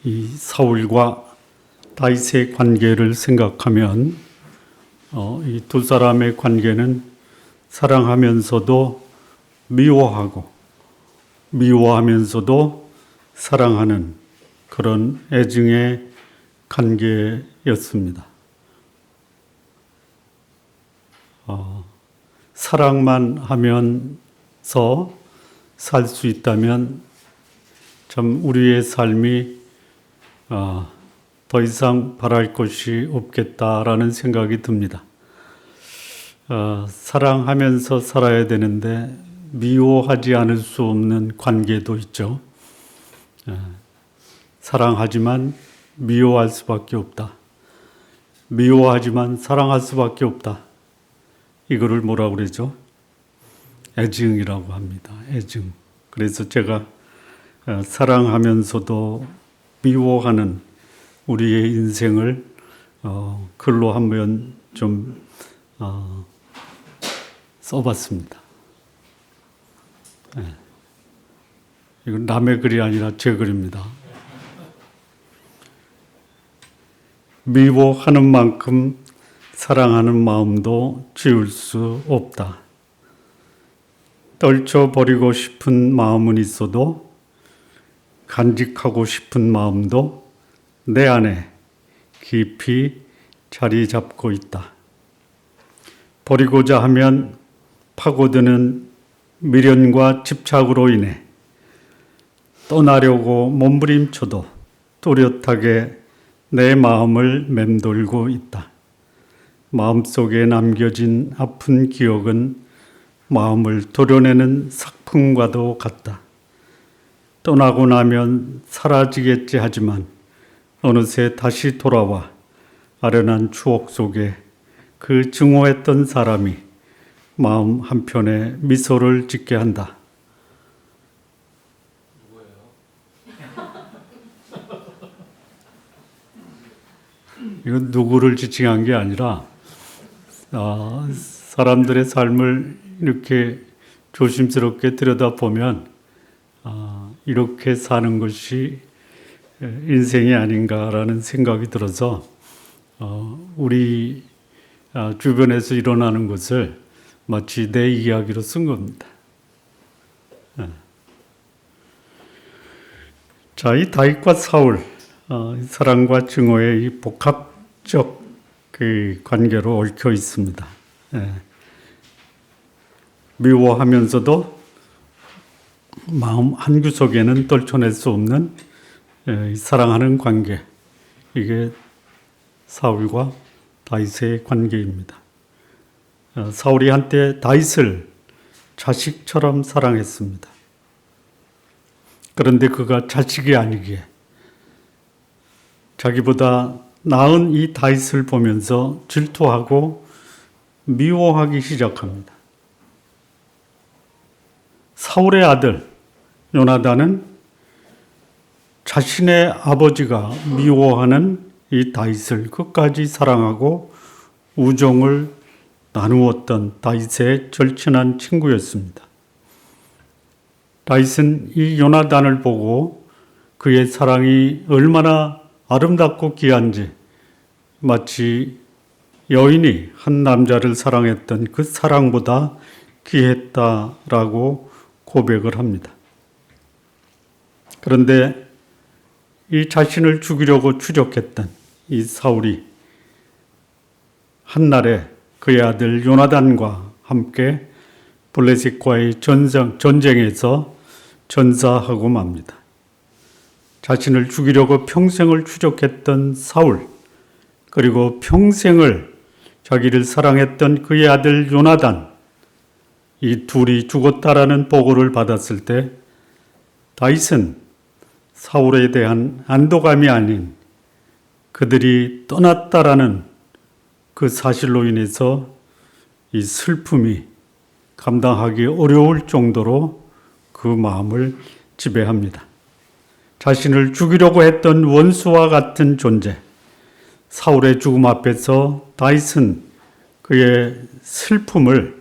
이 사울과 다윗의 관계를 생각하면 이 두 사람의 관계는 사랑하면서도 미워하고 미워하면서도 사랑하는 그런 애증의 관계였습니다. 사랑만 하면서 살 수 있다면 참 우리의 삶이 더 이상 바랄 것이 없겠다라는 생각이 듭니다. 사랑하면서 살아야 되는데 미워하지 않을 수 없는 관계도 있죠. 사랑하지만 미워할 수밖에 없다. 미워하지만 사랑할 수밖에 없다. 이거를 뭐라고 그러죠? 애증이라고 합니다. 애증. 그래서 제가 사랑하면서도 미워하는 우리의 인생을 글로 한번 좀 써봤습니다. 이건 남의 글이 아니라 제 글입니다. 미워하는 만큼 사랑하는 마음도 지울 수 없다. 떨쳐버리고 싶은 마음은 있어도 간직하고 싶은 마음도 내 안에 깊이 자리 잡고 있다. 버리고자 하면 파고드는 미련과 집착으로 인해 떠나려고 몸부림쳐도 또렷하게 내 마음을 맴돌고 있다. 마음속에 남겨진 아픈 기억은 마음을 도려내는 삭풍과도 같다. 떠나고 나면 사라지겠지 하지만 어느새 다시 돌아와 아련한 추억 속에 그 증오했던 사람이 마음 한편에 미소를 짓게 한다. 이건 누구를 지칭한 게 아니라 사람들의 삶을 이렇게 조심스럽게 들여다보면 이렇게 사는 것이 인생이 아닌가라는 생각이 들어서 우리 주변에서 일어나는 것을 마치 내 이야기로 쓴 겁니다. 자, 이 다윗과 사울, 사랑과 증오의 이 복합적 그 관계로 얽혀 있습니다. 미워하면서도 마음 한구석에는 떨쳐낼 수 없는 사랑하는 관계, 이게 사울과 다윗의 관계입니다. 사울이 한때 다윗을 자식처럼 사랑했습니다. 그런데 그가 자식이 아니기에 자기보다 나은 이 다윗을 보면서 질투하고 미워하기 시작합니다. 사울의 아들 요나단은 자신의 아버지가 미워하는 이 다윗을 끝까지 사랑하고 우정을 나누었던 다윗의 절친한 친구였습니다. 다윗은 이 요나단을 보고 그의 사랑이 얼마나 아름답고 귀한지 마치 여인이 한 남자를 사랑했던 그 사랑보다 귀했다라고 고백을 합니다. 그런데 이 자신을 죽이려고 추적했던 이 사울이 한날에 그의 아들 요나단과 함께 블레셋과의 전쟁에서 전사하고 맙니다. 자신을 죽이려고 평생을 추적했던 사울, 그리고 평생을 자기를 사랑했던 그의 아들 요나단, 이 둘이 죽었다라는 보고를 받았을 때 다윗은 사울에 대한 안도감이 아닌 그들이 떠났다라는 그 사실로 인해서 이 슬픔이 감당하기 어려울 정도로 그 마음을 지배합니다. 자신을 죽이려고 했던 원수와 같은 존재, 사울의 죽음 앞에서 다윗은 그의 슬픔을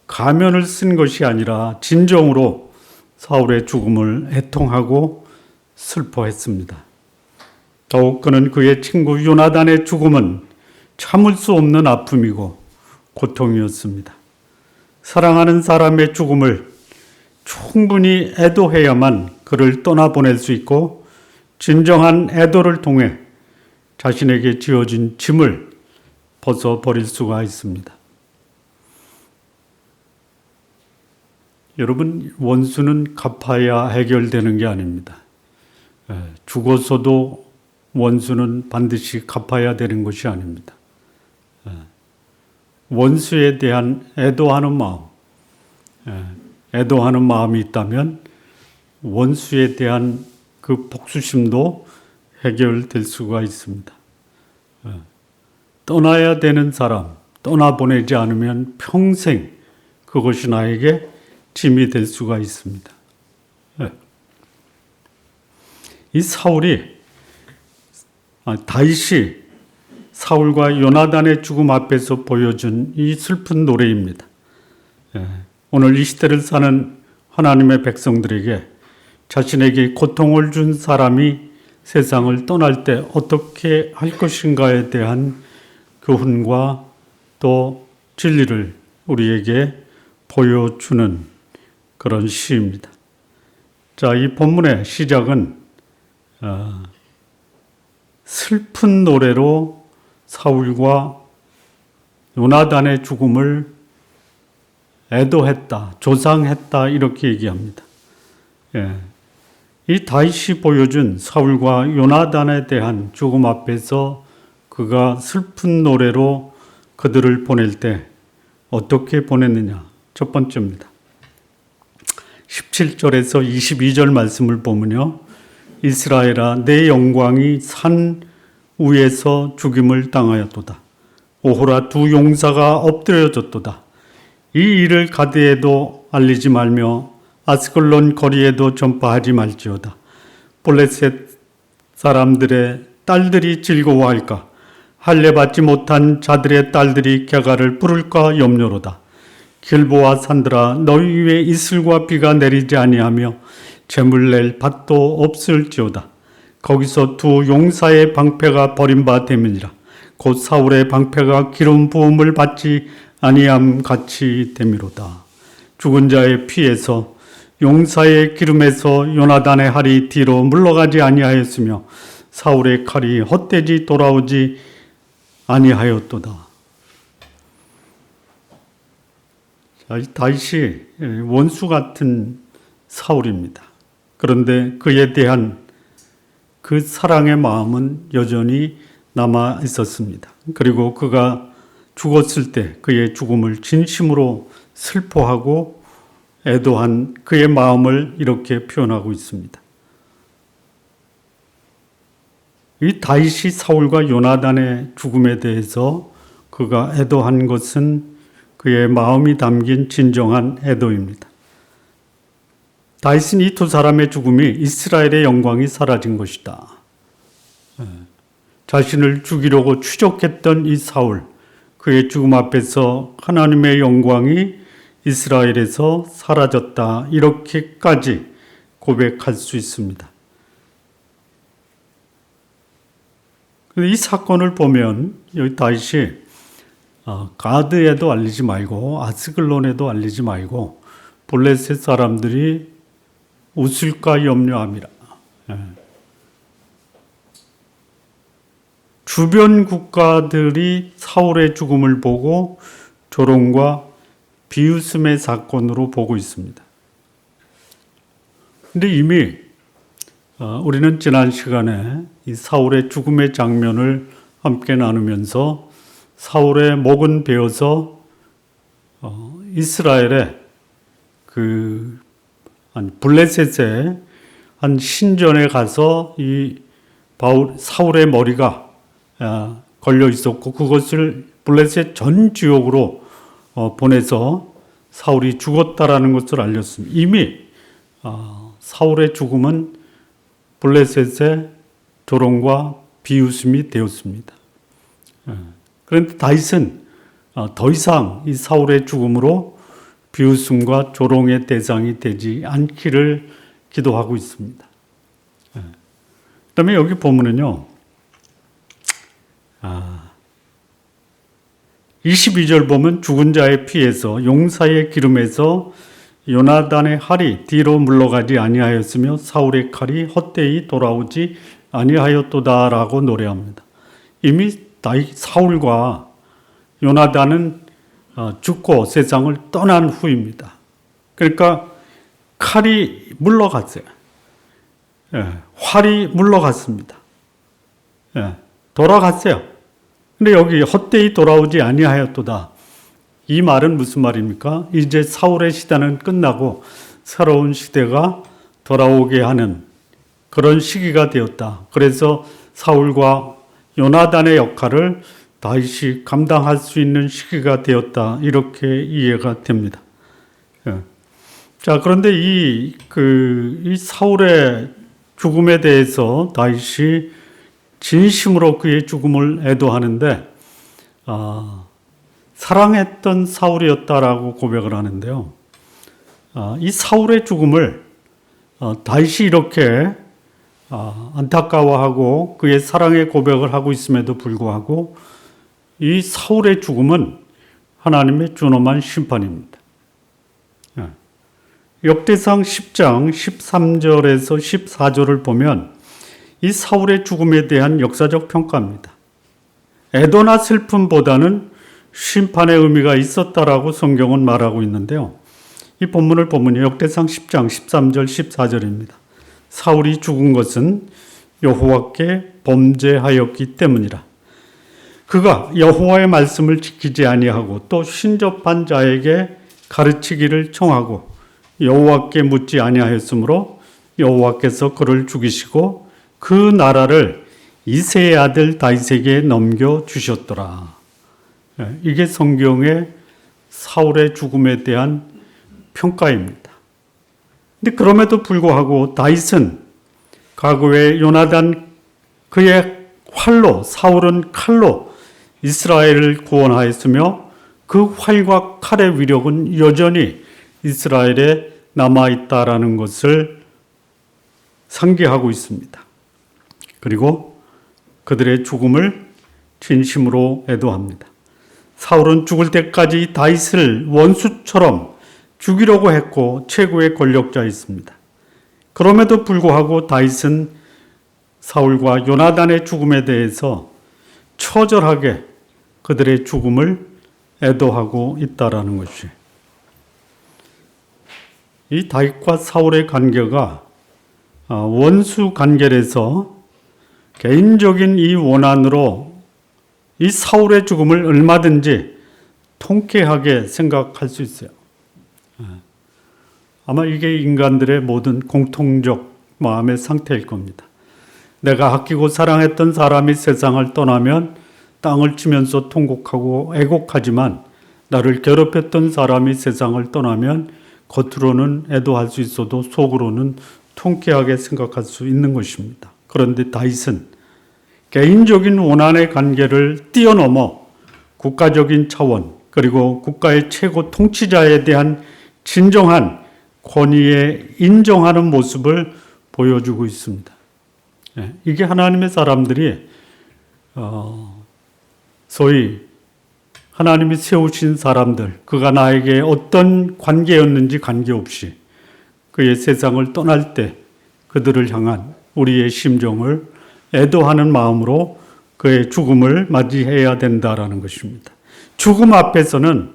가면을 쓴 것이 아니라 진정으로 사울의 죽음을 애통하고 슬퍼했습니다. 더욱 그는 그의 친구 요나단의 죽음은 참을 수 없는 아픔이고 고통이었습니다. 사랑하는 사람의 죽음을 충분히 애도해야만 그를 떠나보낼 수 있고 진정한 애도를 통해 자신에게 지어진 짐을 벗어버릴 수가 있습니다. 여러분, 원수는 갚아야 해결되는 게 아닙니다. 죽어서도 원수는 반드시 갚아야 되는 것이 아닙니다. 원수에 대한 애도하는 마음, 애도하는 마음이 있다면 원수에 대한 그 복수심도 해결될 수가 있습니다. 떠나야 되는 사람, 떠나보내지 않으면 평생 그것이 나에게 짐이 될 수가 있습니다. 이 다윗이 사울과 요나단의 죽음 앞에서 보여준 이 슬픈 노래입니다. 오늘 이 시대를 사는 하나님의 백성들에게 자신에게 고통을 준 사람이 세상을 떠날 때 어떻게 할 것인가에 대한 교훈과 또 진리를 우리에게 보여주는 그런 시입니다. 자, 이 본문의 시작은 슬픈 노래로 사울과 요나단의 죽음을 애도했다, 조상했다 이렇게 얘기합니다. 이 다윗이 보여준 사울과 요나단에 대한 죽음 앞에서 그가 슬픈 노래로 그들을 보낼 때 어떻게 보냈느냐? 첫 번째입니다. 17절에서 22절 말씀을 보면요. 이스라엘아, 내 영광이 산 위에서 죽임을 당하였도다. 오호라, 두 용사가 엎드려졌도다. 이 일을 가드에도 알리지 말며 아스글론 거리에도 전파하지 말지어다. 블레셋 사람들의 딸들이 즐거워할까? 할례 받지 못한 자들의 딸들이 갸가를 부를까 염려로다. 길보아 산들아, 너희 위에 이슬과 비가 내리지 아니하며 재물 낼 밭도 없을지어다. 거기서 두 용사의 방패가 버림바 됨이니라. 곧 사울의 방패가 기름 부음을 받지 아니함 같이 됨이로다. 죽은 자의 피에서 용사의 기름에서 요나단의 활이 뒤로 물러가지 아니하였으며 사울의 칼이 헛되지 돌아오지 아니하였도다. 다윗이 원수 같은 사울입니다. 그런데 그에 대한 그 사랑의 마음은 여전히 남아 있었습니다. 그리고 그가 죽었을 때 그의 죽음을 진심으로 슬퍼하고 애도한 그의 마음을 이렇게 표현하고 있습니다. 이 다윗이 사울과 요나단의 죽음에 대해서 그가 애도한 것은 그의 마음이 담긴 진정한 애도입니다. 다윗은 이 두 사람의 죽음이 이스라엘의 영광이 사라진 것이다. 자신을 죽이려고 추적했던 이 사울, 그의 죽음 앞에서 하나님의 영광이 이스라엘에서 사라졌다. 이렇게까지 고백할 수 있습니다. 이 사건을 보면 여기 다윗이 가드에도 알리지 말고 아스글론에도 알리지 말고 블레셋 사람들이 웃을까 염려함이라. 주변 국가들이 사울의 죽음을 보고 조롱과 비웃음의 사건으로 보고 있습니다. 그런데 이미 우리는 지난 시간에 이 사울의 죽음의 장면을 함께 나누면서 사울의 목은 베어서 이스라엘의 블레셋의 한 신전에 가서 이 사울의 머리가 걸려 있었고 그것을 블레셋 전 지역으로 보내서 사울이 죽었다라는 것을 알렸습니다. 이미 사울의 죽음은 블레셋의 조롱과 비웃음이 되었습니다. 그런데 다윗은 더 이상 이 사울의 죽음으로 비웃음과 조롱의 대상이 되지 않기를 기도하고 있습니다. 그다음에 여기 보면은요, 22절 보면 죽은 자의 피에서 용사의 기름에서 요나단의 활이 뒤로 물러가지 아니하였으며 사울의 칼이 헛되이 돌아오지 아니하였도다라고 노래합니다. 이미 사울과 요나단은 죽고 세상을 떠난 후입니다. 그러니까 칼이 물러갔어요. 활이 물러갔습니다. 돌아갔어요. 근데 여기 헛되이 돌아오지 아니하였도다. 이 말은 무슨 말입니까? 이제 사울의 시대는 끝나고 새로운 시대가 돌아오게 하는 그런 시기가 되었다. 그래서 사울과 요나단의 역할을 다시 감당할 수 있는 시기가 되었다. 이렇게 이해가 됩니다. 자, 그런데 이 사울의 죽음에 대해서 다윗이 진심으로 그의 죽음을 애도하는데, 사랑했던 사울이었다라고 고백을 하는데요. 이 사울의 죽음을 다윗이 이렇게 안타까워하고 그의 사랑의 고백을 하고 있음에도 불구하고 이 사울의 죽음은 하나님의 준엄한 심판입니다. 역대상 10장 13절에서 14절을 보면 이 사울의 죽음에 대한 역사적 평가입니다. 애도나 슬픔보다는 심판의 의미가 있었다라고 성경은 말하고 있는데요. 이 본문을 보면 역대상 10장 13절 14절입니다. 사울이 죽은 것은 여호와께 범죄하였기 때문이라. 그가 여호와의 말씀을 지키지 아니하고 또 신접한 자에게 가르치기를 청하고 여호와께 묻지 아니하였으므로 여호와께서 그를 죽이시고 그 나라를 이새의 아들 다윗에게 넘겨주셨더라. 이게 성경의 사울의 죽음에 대한 평가입니다. 근데 그럼에도 불구하고 다윗은 과거에 요나단 그의 활로, 사울은 칼로 이스라엘을 구원하였으며 그 활과 칼의 위력은 여전히 이스라엘에 남아있다라는 것을 상기하고 있습니다. 그리고 그들의 죽음을 진심으로 애도합니다. 사울은 죽을 때까지 다윗을 원수처럼 죽이려고 했고 최고의 권력자였습니다. 그럼에도 불구하고 다윗은 사울과 요나단의 죽음에 대해서 처절하게 그들의 죽음을 애도하고 있다라는 것이, 이 다윗과 사울의 관계가 원수 관계에서 개인적인 이 원한으로 이 사울의 죽음을 얼마든지 통쾌하게 생각할 수 있어요. 아마 이게 인간들의 모든 공통적 마음의 상태일 겁니다. 내가 아끼고 사랑했던 사람이 세상을 떠나면 땅을 치면서 통곡하고 애곡하지만 나를 괴롭혔던 사람이 세상을 떠나면 겉으로는 애도할 수 있어도 속으로는 통쾌하게 생각할 수 있는 것입니다. 그런데 다윗은 개인적인 원한의 관계를 뛰어넘어 국가적인 차원, 그리고 국가의 최고 통치자에 대한 진정한 권위에 인정하는 모습을 보여주고 있습니다. 이게 하나님의 사람들이 소위 하나님이 세우신 사람들, 그가 나에게 어떤 관계였는지 관계없이 그의 세상을 떠날 때 그들을 향한 우리의 심정을 애도하는 마음으로 그의 죽음을 맞이해야 된다라는 것입니다. 죽음 앞에서는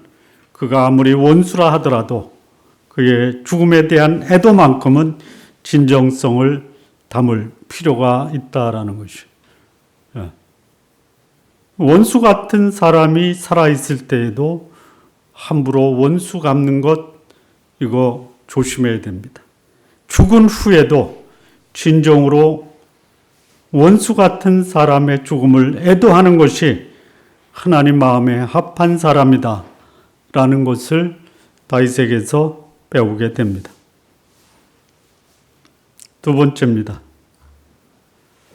그가 아무리 원수라 하더라도 그의 죽음에 대한 애도만큼은 진정성을 담을 필요가 있다라는 것이에요. 원수 같은 사람이 살아있을 때에도 함부로 원수 갚는 것, 이거 조심해야 됩니다. 죽은 후에도 진정으로 원수 같은 사람의 죽음을 애도하는 것이 하나님 마음에 합한 사람이다 라는 것을 다윗에게서 배우게 됩니다. 두 번째입니다.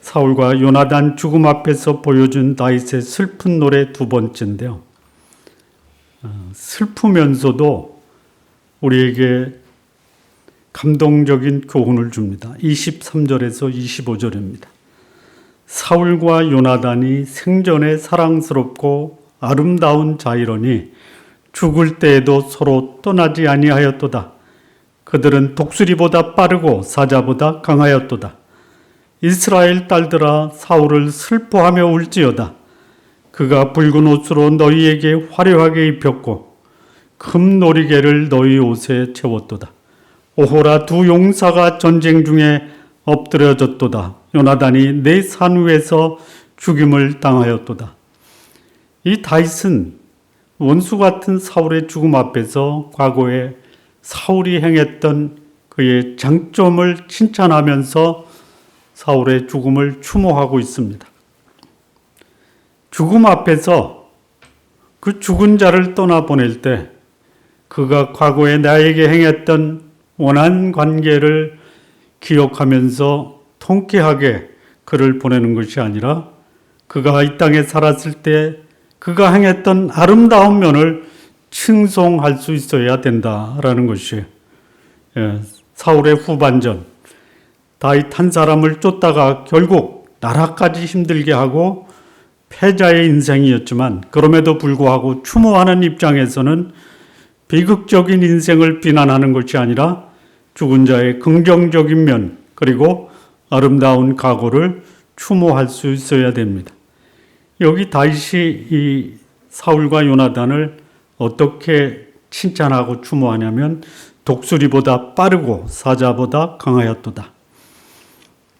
사울과 요나단 죽음 앞에서 보여준 다윗의 슬픈 노래 두 번째인데요. 슬프면서도 우리에게 감동적인 교훈을 줍니다. 23절에서 25절입니다. 사울과 요나단이 생전에 사랑스럽고 아름다운 자이러니 죽을 때에도 서로 떠나지 아니하였도다. 그들은 독수리보다 빠르고 사자보다 강하였도다. 이스라엘 딸들아, 사울을 슬퍼하며 울지어다. 그가 붉은 옷으로 너희에게 화려하게 입혔고 금 놀이개를 너희 옷에 채웠도다. 오호라, 두 용사가 전쟁 중에 엎드려졌도다. 요나단이 내 산 위에서 죽임을 당하였도다. 이 다윗은 원수 같은 사울의 죽음 앞에서 과거에 사울이 행했던 그의 장점을 칭찬하면서 사울의 죽음을 추모하고 있습니다. 죽음 앞에서 그 죽은 자를 떠나보낼 때 그가 과거에 나에게 행했던 원한 관계를 기억하면서 통쾌하게 그를 보내는 것이 아니라 그가 이 땅에 살았을 때 그가 행했던 아름다운 면을 칭송할 수 있어야 된다라는 것이 사울의 후반전, 다윗 한 사람을 쫓다가 결국 나라까지 힘들게 하고 패자의 인생이었지만 그럼에도 불구하고 추모하는 입장에서는 비극적인 인생을 비난하는 것이 아니라 죽은 자의 긍정적인 면 그리고 아름다운 각오를 추모할 수 있어야 됩니다. 여기 다윗이 이 사울과 요나단을 어떻게 칭찬하고 추모하냐면 독수리보다 빠르고 사자보다 강하였도다.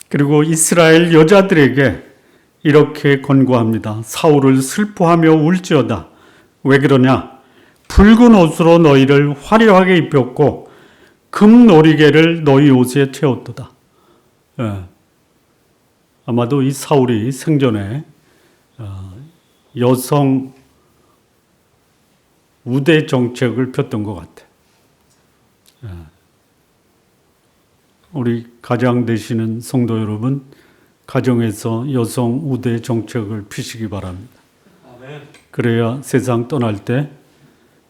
그리고 이스라엘 여자들에게 이렇게 권고합니다. 사울을 슬퍼하며 울지어다. 왜 그러냐? 붉은 옷으로 너희를 화려하게 입혔고 금 놀이개를 너희 옷에 채웠도다. 아마도 이 사울이 생전에 여성 우대 정책을 폈던 것 같아. 우리 가장 되시는 성도 여러분, 가정에서 여성 우대 정책을 피시기 바랍니다. 아멘. 그래야 세상 떠날 때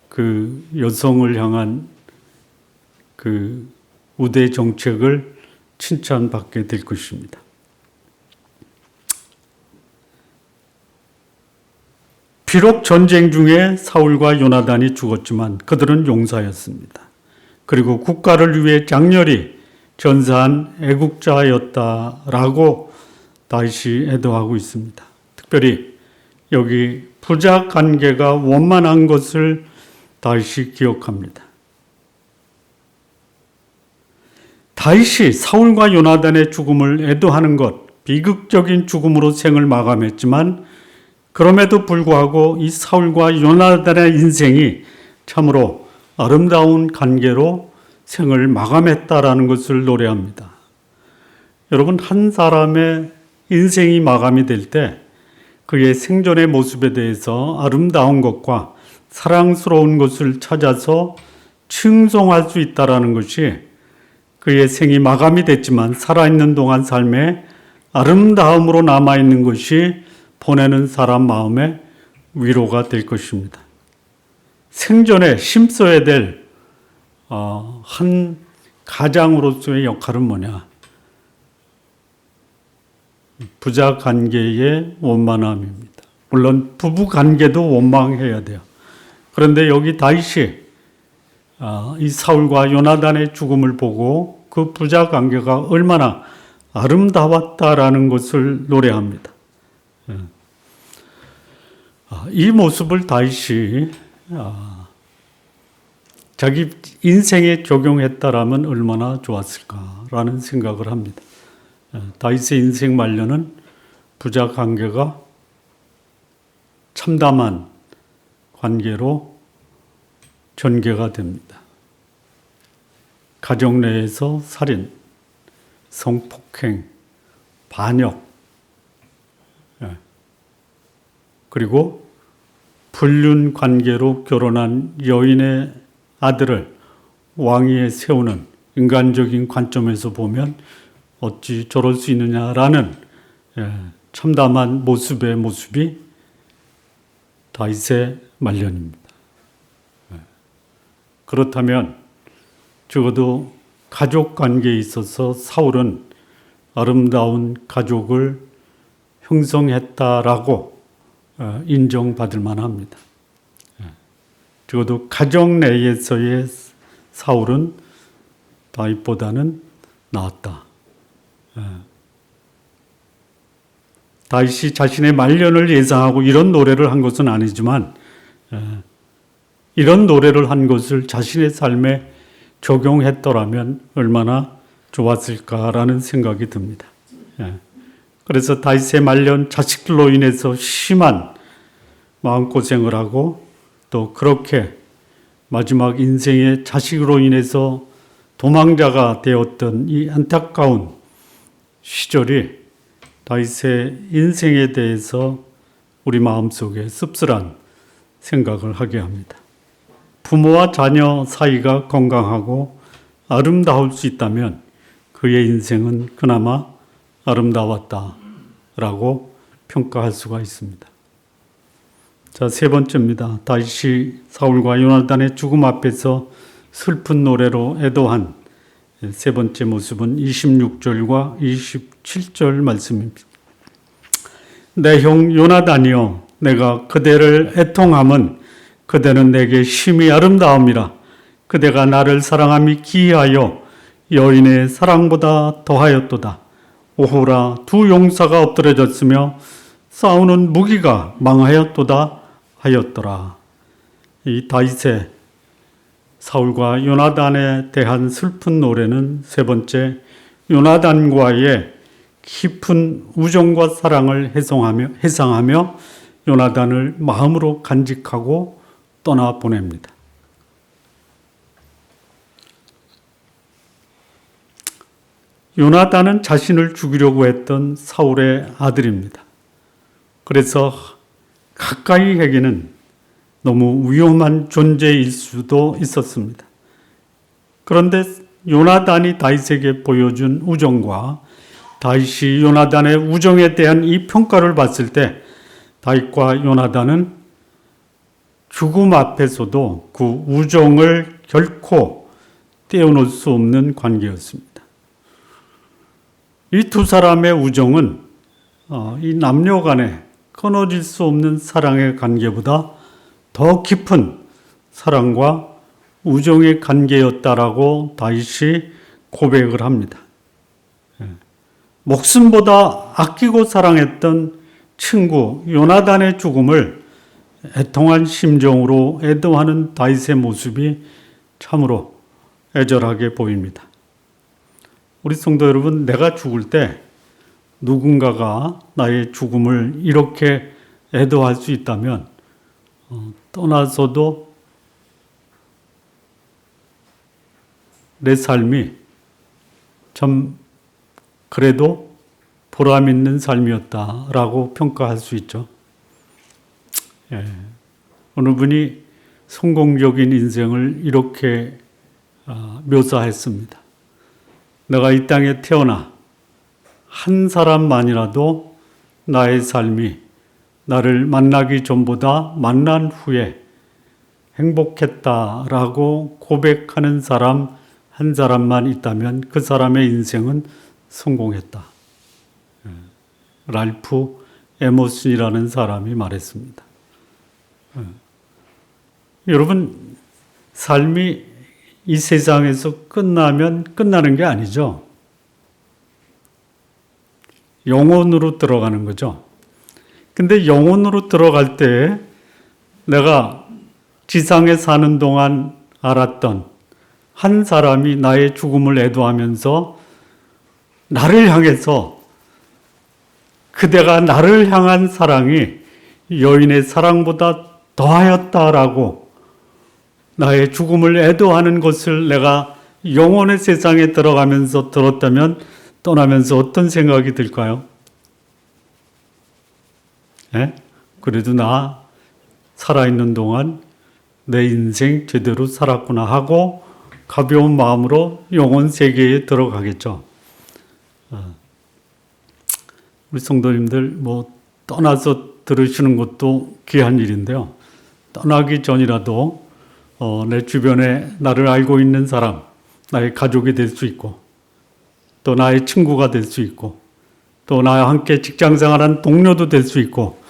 그 여성을 향한 그 우대 정책을 칭찬받게 될 것입니다. 비록 전쟁 중에 사울과 요나단이 죽었지만 그들은 용사였습니다. 그리고 국가를 위해 장렬히 전사한 애국자였다라고 다윗이 애도하고 있습니다. 특별히 여기 부자 관계가 원만한 것을 다윗이 기억합니다. 다윗이 사울과 요나단의 죽음을 애도하는 것, 비극적인 죽음으로 생을 마감했지만 그럼에도 불구하고 이 사울과 요나단의 인생이 참으로 아름다운 관계로 생을 마감했다라는 것을 노래합니다. 여러분, 한 사람의 인생이 마감이 될 때 그의 생전의 모습에 대해서 아름다운 것과 사랑스러운 것을 찾아서 칭송할 수 있다는 것이 그의 생이 마감이 됐지만 살아있는 동안 삶에 아름다움으로 남아있는 것이 보내는 사람 마음에 위로가 될 것입니다. 생전에 힘써야 될 한 가장으로서의 역할은 뭐냐? 부자 관계의 원만함입니다. 물론 부부 관계도 원만해야 돼요. 그런데 여기 다윗이 이 사울과 요나단의 죽음을 보고 그 부자 관계가 얼마나 아름다웠다라는 것을 노래합니다. 이 모습을 다윗이 자기 인생에 적용했다라면 얼마나 좋았을까라는 생각을 합니다. 다윗의 인생 말년은 부자 관계가 참담한 관계로 전개가 됩니다. 가정 내에서 살인, 성폭행, 반역, 그리고 불륜 관계로 결혼한 여인의 아들을 왕위에 세우는 인간적인 관점에서 보면 어찌 저럴 수 있느냐라는 참담한 모습이 다윗의 말년입니다. 그렇다면 적어도 가족 관계에 있어서 사울은 아름다운 가족을 형성했다라고 인정받을 만합니다. 적어도 가정 내에서의 사울은 다윗보다는 나았다. 다윗이 자신의 말년을 예상하고 이런 노래를 한 것은 아니지만 이런 노래를 한 것을 자신의 삶에 적용했더라면 얼마나 좋았을까라는 생각이 듭니다. 그래서 다윗의 말년 자식들로 인해서 심한 마음고생을 하고 또 그렇게 마지막 인생의 자식으로 인해서 도망자가 되었던 이 안타까운 시절이 다윗의 인생에 대해서 우리 마음속에 씁쓸한 생각을 하게 합니다. 부모와 자녀 사이가 건강하고 아름다울 수 있다면 그의 인생은 그나마 아름다웠다라고 평가할 수가 있습니다. 자, 세 번째입니다. 다윗이 사울과 요나단의 죽음 앞에서 슬픈 노래로 애도한 세 번째 모습은 26절과 27절 말씀입니다. 내 형 요나단이여, 내가 그대를 애통함은 그대는 내게 심히 아름다움이라. 그대가 나를 사랑함이 기이하여 여인의 사랑보다 더하였도다. 오호라, 두 용사가 엎드려졌으며 싸우는 무기가 망하였도다 하였더라. 이 다윗의 사울과 요나단에 대한 슬픈 노래는 세 번째, 요나단과의 깊은 우정과 사랑을 회상하며 요나단을 마음으로 간직하고 떠나보냅니다. 요나단은 자신을 죽이려고 했던 사울의 아들입니다. 그래서 가까이에게는 너무 위험한 존재일 수도 있었습니다. 그런데 요나단이 다윗에게 보여준 우정과 다윗이 요나단의 우정에 대한 이 평가를 봤을 때 다윗과 요나단은 죽음 앞에서도 그 우정을 결코 떼어놓을 수 없는 관계였습니다. 이 두 사람의 우정은 이 남녀 간에 끊어질 수 없는 사랑의 관계보다 더 깊은 사랑과 우정의 관계였다라고 다윗이 고백을 합니다. 목숨보다 아끼고 사랑했던 친구 요나단의 죽음을 애통한 심정으로 애도하는 다윗의 모습이 참으로 애절하게 보입니다. 우리 성도 여러분, 내가 죽을 때 누군가가 나의 죽음을 이렇게 애도할 수 있다면 떠나서도 내 삶이 참 그래도 보람 있는 삶이었다라고 평가할 수 있죠. 어느 분이 성공적인 인생을 이렇게 묘사했습니다. 내가 이 땅에 태어나 한 사람만이라도 나의 삶이 나를 만나기 전보다 만난 후에 행복했다라고 고백하는 사람 한 사람만 있다면 그 사람의 인생은 성공했다. 랄프 에머슨이라는 사람이 말했습니다. 여러분, 삶이 이 세상에서 끝나면 끝나는 게 아니죠. 영혼으로 들어가는 거죠. 근데 영혼으로 들어갈 때 내가 지상에 사는 동안 알았던 한 사람이 나의 죽음을 애도하면서 나를 향해서 그대가 나를 향한 사랑이 여인의 사랑보다 더하였다라고 나의 죽음을 애도하는 것을 내가 영혼의 세상에 들어가면서 들었다면 떠나면서 어떤 생각이 들까요? 그래도 나 살아있는 동안 내 인생 제대로 살았구나 하고 가벼운 마음으로 영혼 세계에 들어가겠죠. 우리 성도님들 떠나서 들으시는 것도 귀한 일인데요. 떠나기 전이라도 내 주변에 나를 알고 있는 사람, 나의 가족이 될 수 있고 또 나의 친구가 될 수 있고 또 나와 함께 직장생활한 동료도 될 수 있고,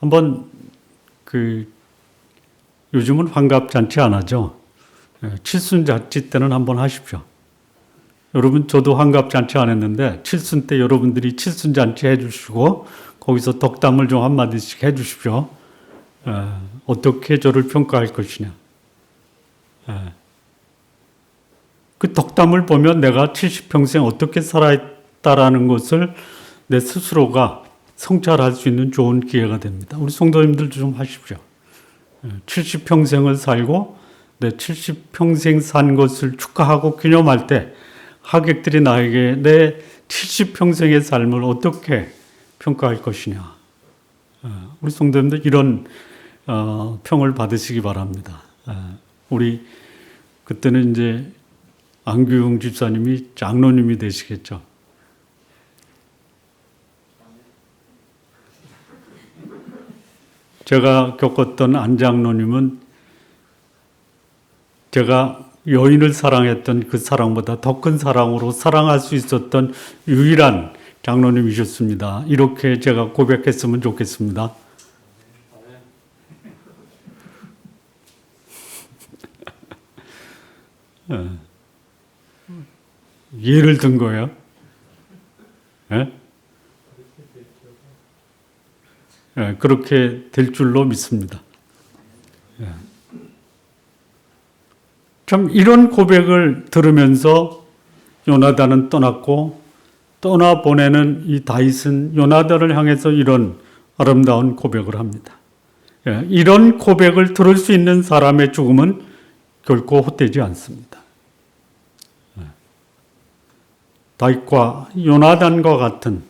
한번 요즘은 환갑잔치 안 하죠. 칠순잔치 때는 한번 하십시오. 여러분, 저도 환갑잔치 안 했는데 칠순 때 여러분들이 칠순잔치 해주시고 거기서 덕담을 좀 한마디씩 해주십시오. 어떻게 저를 평가할 것이냐. 그 덕담을 보면 내가 70평생 어떻게 살아있다라는 것을 내 스스로가 성찰할 수 있는 좋은 기회가 됩니다. 우리 성도님들도 좀 하십시오. 70평생을 살고 내 70평생 산 것을 축하하고 기념할 때 하객들이 나에게 내 70평생의 삶을 어떻게 평가할 것이냐. 우리 성도님들 이런 평을 받으시기 바랍니다. 우리 그때는 이제 안규용 집사님이 장로님이 되시겠죠. 제가 겪었던 안장로님은 제가 여인을 사랑했던 그 사랑보다 더 큰 사랑으로 사랑할 수 있었던 유일한 장로님이셨습니다. 이렇게 제가 고백했으면 좋겠습니다. 예를 든 거예요. 그렇게 될 줄로 믿습니다. 참 이런 고백을 들으면서 요나단은 떠났고 떠나보내는 이 다윗은 요나단을 향해서 이런 아름다운 고백을 합니다. 이런 고백을 들을 수 있는 사람의 죽음은 결코 헛되지 않습니다. 다윗과 요나단과 같은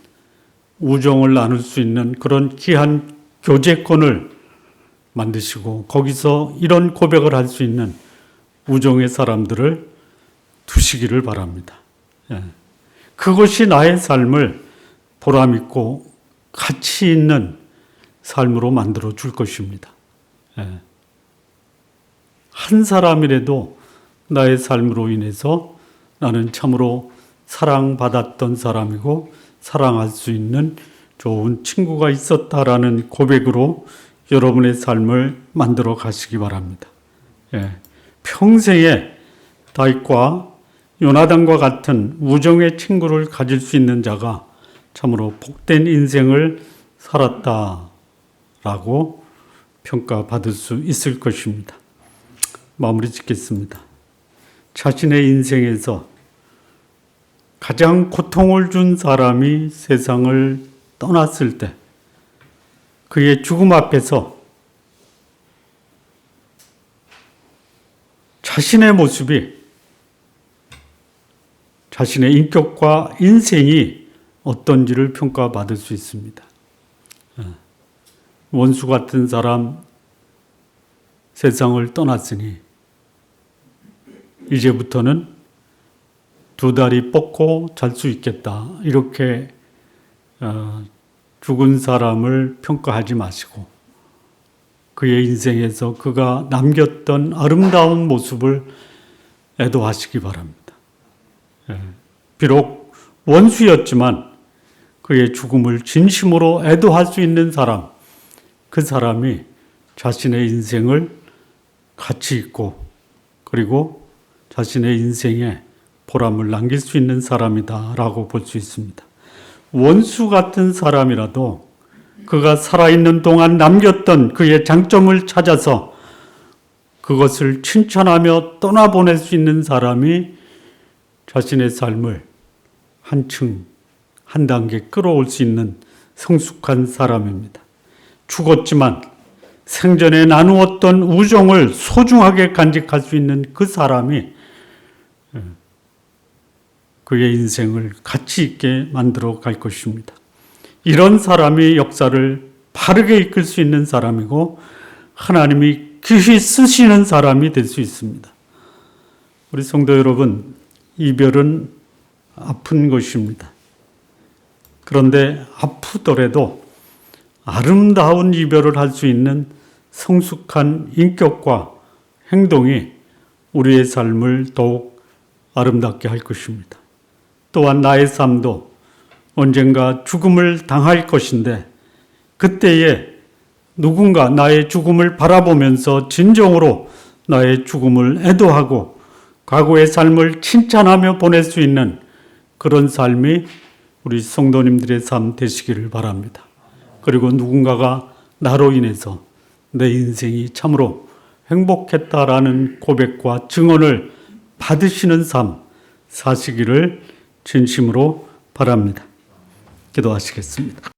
우정을 나눌 수 있는 그런 귀한 교제권을 만드시고 거기서 이런 고백을 할 수 있는 우정의 사람들을 두시기를 바랍니다. 그것이 나의 삶을 보람있고 가치 있는 삶으로 만들어 줄 것입니다. 한 사람이라도 나의 삶으로 인해서 나는 참으로 사랑받았던 사람이고 사랑할 수 있는 좋은 친구가 있었다라는 고백으로 여러분의 삶을 만들어 가시기 바랍니다. 평생에 다윗과 요나단과 같은 우정의 친구를 가질 수 있는 자가 참으로 복된 인생을 살았다라고 평가받을 수 있을 것입니다. 마무리 짓겠습니다. 자신의 인생에서 가장 고통을 준 사람이 세상을 떠났을 때 그의 죽음 앞에서 자신의 모습이 자신의 인격과 인생이 어떤지를 평가받을 수 있습니다. 원수 같은 사람 세상을 떠났으니 이제부터는 두 다리 뻗고 잘 수 있겠다. 이렇게 죽은 사람을 평가하지 마시고 그의 인생에서 그가 남겼던 아름다운 모습을 애도하시기 바랍니다. 비록 원수였지만 그의 죽음을 진심으로 애도할 수 있는 사람, 그 사람이 자신의 인생을 가치 있고 그리고 자신의 인생에 보람을 남길 수 있는 사람이다라고 볼 수 있습니다. 원수 같은 사람이라도 그가 살아있는 동안 남겼던 그의 장점을 찾아서 그것을 칭찬하며 떠나보낼 수 있는 사람이 자신의 삶을 한층, 한 단계 끌어올 수 있는 성숙한 사람입니다. 죽었지만 생전에 나누었던 우정을 소중하게 간직할 수 있는 그 사람이 그의 인생을 가치 있게 만들어 갈 것입니다. 이런 사람이 역사를 바르게 이끌 수 있는 사람이고 하나님이 귀히 쓰시는 사람이 될 수 있습니다. 우리 성도 여러분, 이별은 아픈 것입니다. 그런데 아프더라도 아름다운 이별을 할 수 있는 성숙한 인격과 행동이 우리의 삶을 더욱 아름답게 할 것입니다. 또한 나의 삶도 언젠가 죽음을 당할 것인데 그때에 누군가 나의 죽음을 바라보면서 진정으로 나의 죽음을 애도하고 과거의 삶을 칭찬하며 보낼 수 있는 그런 삶이 우리 성도님들의 삶 되시기를 바랍니다. 그리고 누군가가 나로 인해서 내 인생이 참으로 행복했다라는 고백과 증언을 받으시는 삶 사시기를 진심으로 바랍니다. 기도하시겠습니다.